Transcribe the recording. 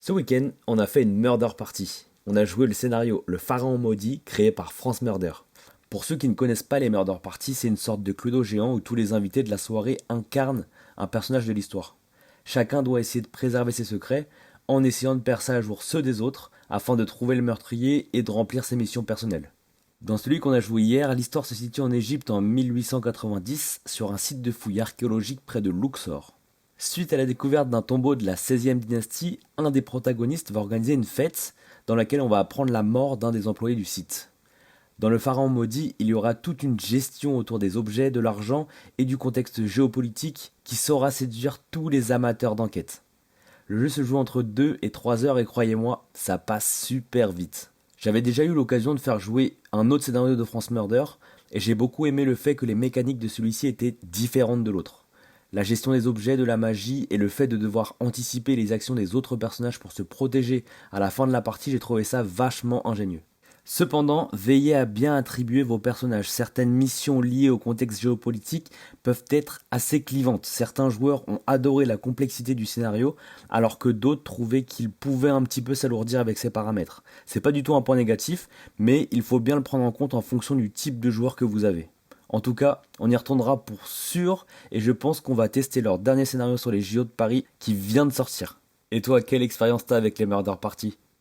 Ce week-end, on a fait une murder party. On a joué le scénario Le Pharaon maudit créé par France Murder. Pour ceux qui ne connaissent pas les murder parties, c'est une sorte de Cluedo géant où tous les invités de la soirée incarnent un personnage de l'histoire. Chacun doit essayer de préserver ses secrets en essayant de percer à jour ceux des autres afin de trouver le meurtrier et de remplir ses missions personnelles. Dans celui qu'on a joué hier, l'histoire se situe en Égypte en 1890 sur un site de fouilles archéologiques près de Luxor. Suite à la découverte d'un tombeau de la 16e dynastie, un des protagonistes va organiser une fête dans laquelle on va apprendre la mort d'un des employés du site. Dans le Pharaon maudit, il y aura toute une gestion autour des objets, de l'argent et du contexte géopolitique qui saura séduire tous les amateurs d'enquête. Le jeu se joue entre 2 et 3 heures et croyez-moi, ça passe super vite. J'avais déjà eu l'occasion de faire jouer un autre scénario de France Murder et j'ai beaucoup aimé le fait que les mécaniques de celui-ci étaient différentes de l'autre. La gestion des objets, de la magie et le fait de devoir anticiper les actions des autres personnages pour se protéger à la fin de la partie, j'ai trouvé ça vachement ingénieux. Cependant, veillez à bien attribuer vos personnages. Certaines missions liées au contexte géopolitique peuvent être assez clivantes. Certains joueurs ont adoré la complexité du scénario, alors que d'autres trouvaient qu'il pouvait un petit peu s'alourdir avec ses paramètres. C'est pas du tout un point négatif, mais il faut bien le prendre en compte en fonction du type de joueur que vous avez. En tout cas, on y retournera pour sûr, et je pense qu'on va tester leur dernier scénario sur les JO de Paris qui vient de sortir. Et toi, quelle expérience t'as avec les Murder Party ?